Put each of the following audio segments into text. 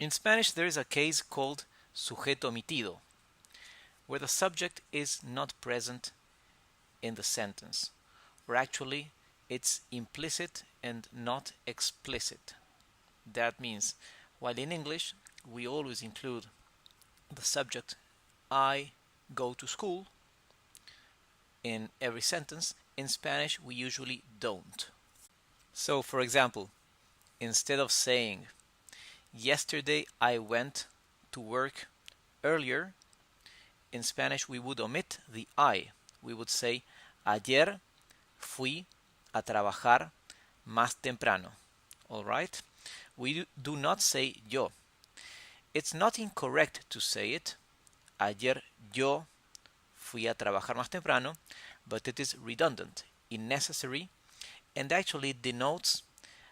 In Spanish, there is a case called sujeto omitido, where the subject is not present in the sentence, or actually it's implicit and not explicit. That means, while in English we always include the subject I go to school in every sentence, in Spanish we usually don't. So, for example, instead of saying yesterday I went to work earlier, in Spanish we would omit the I. We would say ayer fui a trabajar más temprano. Alright? We do not say yo. It's not incorrect to say it. Ayer yo fui a trabajar más temprano, but it is redundant, unnecessary, and actually denotes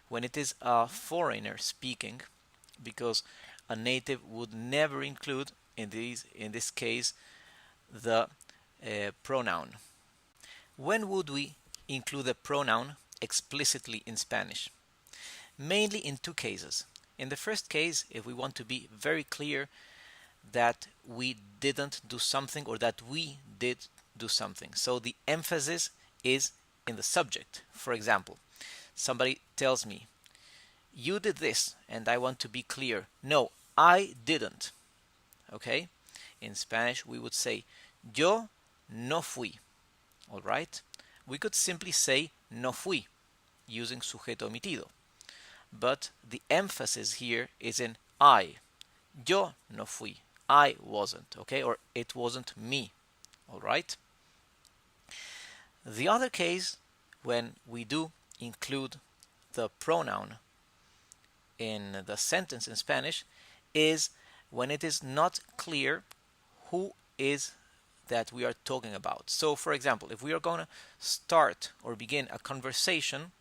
when it is a foreigner speaking, because a native would never include in this case the pronoun. When would we include a pronoun explicitly in Spanish? Mainly in two cases. In the first case, if we want to be very clear that we didn't do something or that we did do something. So the emphasis is in the subject. For example, somebody tells me, you did this, and I want to be clear. No, I didn't. Okay? In Spanish, we would say, yo no fui. All right? We could simply say no fui using sujeto omitido. But the emphasis here is in I. Yo no fui. I wasn't. Okay? Or it wasn't me. All right? The other case, when we do include the pronoun in the sentence in Spanish, is when it is not clear who is that we are talking about. So, for example, if we are going to start or begin a conversation,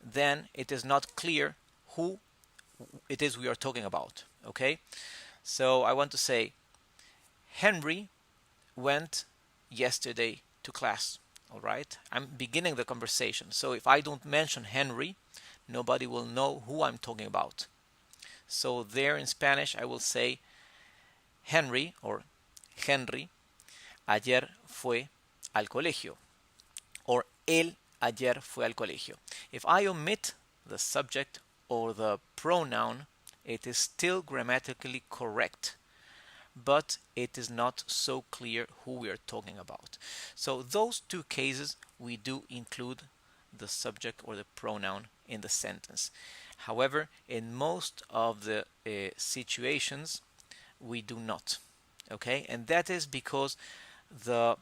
then it is not clear who it is we are talking about. Okay? So I want to say, Henry went yesterday to class. All right? I'm beginning the conversation. So if I don't mention Henry, nobody will know who I'm talking about. So there in Spanish, I will say Henry or Henry ayer fue al colegio, or él ayer fue al colegio. If I omit the subject or the pronoun, it is still grammatically correct, but it is not so clear who we are talking about. So those two cases, we do include the subject or the pronoun in the sentence. However, in most of the situations, we do not. Okay, and that is because the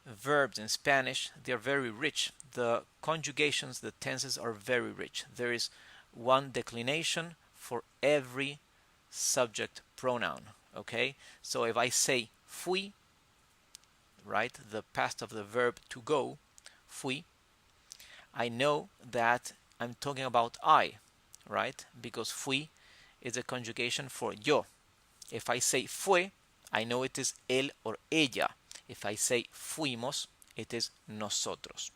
verbs in Spanish, they are very rich. The conjugations, the tenses are very rich. There is one declination for every subject pronoun. Okay, so if I say fui, right, the past of the verb to go, fui, I know that I'm talking about I, right, because fui is a conjugation for yo. If I say fue, I know it is él or ella. If I say fuimos, it is nosotros.